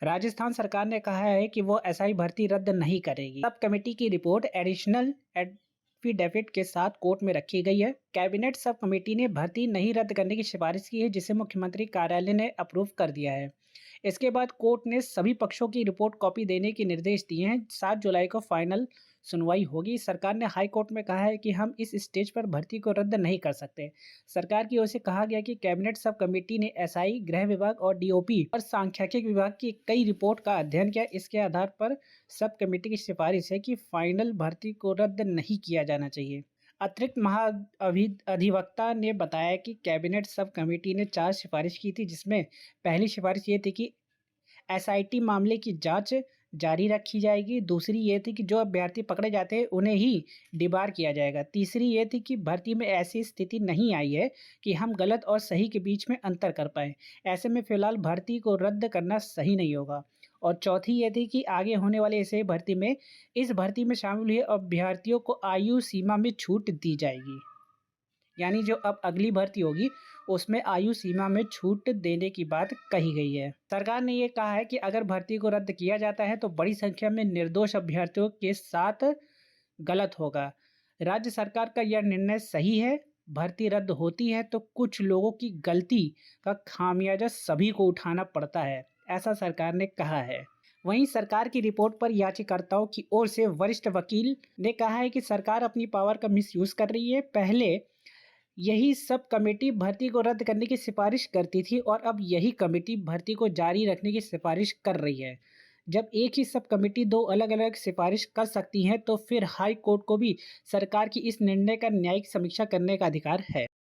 राजस्थान सरकार ने कहा है कि वो एसआई भर्ती रद्द नहीं करेगी। सब कमेटी की रिपोर्ट एडिशनल एफिडेविट के साथ कोर्ट में रखी गई है। कैबिनेट सब कमेटी ने भर्ती नहीं रद्द करने की सिफारिश की है, जिसे मुख्यमंत्री कार्यालय ने अप्रूव कर दिया है। इसके बाद कोर्ट ने सभी पक्षों की रिपोर्ट कॉपी देने के निर्देश दिए हैं। 7 जुलाई को फाइनल सुनवाई होगी। सरकार ने हाई कोर्ट में कहा है कि हम इस स्टेज पर भर्ती को रद्द नहीं कर सकते। सरकार की ओर से कहा गया कि कैबिनेट सब कमेटी ने एसआई, गृह विभाग और डीओपी और सांख्यिकी विभाग की कई रिपोर्ट का अध्ययन किया। इसके आधार पर सब कमेटी की सिफारिश है कि फाइनल भर्ती को रद्द नहीं किया जाना चाहिए। अतिरिक्त अधिवक्ता ने बताया कि कैबिनेट सब कमेटी ने 4 सिफारिश की थी, जिसमें पहली सिफारिश ये थी कि एसआईटी मामले की जांच जारी रखी जाएगी। दूसरी ये थी कि जो अभ्यर्थी पकड़े जाते हैं उन्हें ही डिबार किया जाएगा। तीसरी ये थी कि भर्ती में ऐसी स्थिति नहीं आई है कि हम गलत और सही के बीच में अंतर कर पाएँ। ऐसे में फिलहाल भर्ती को रद्द करना सही नहीं होगा। और चौथी ये थी कि आगे होने वाले ऐसे भर्ती में इस भर्ती में शामिल हुए अभ्यर्थियों को आयु सीमा में छूट दी जाएगी। यानी जो अब अगली भर्ती होगी उसमें आयु सीमा में छूट देने की बात कही गई है। सरकार ने ये कहा है कि अगर भर्ती को रद्द किया जाता है तो बड़ी संख्या में निर्दोष अभ्यर्थियों के साथ गलत होगा। राज्य सरकार का यह निर्णय सही है। भर्ती रद्द होती है तो कुछ लोगों की गलती का खामियाजा सभी को उठाना पड़ता है, ऐसा सरकार ने कहा है। वहीं सरकार की रिपोर्ट पर याचिकाकर्ताओं की ओर से वरिष्ठ वकील ने कहा है कि सरकार अपनी पावर का मिसयूज कर रही है। पहले यही सब कमेटी भर्ती को रद्द करने की सिफारिश करती थी और अब यही कमेटी भर्ती को जारी रखने की सिफारिश कर रही है। जब एक ही सब कमेटी 2 अलग-अलग सिफारिश कर सकती है तो फिर हाई कोर्ट को भी सरकार की इस निर्णय का न्यायिक समीक्षा करने का अधिकार है।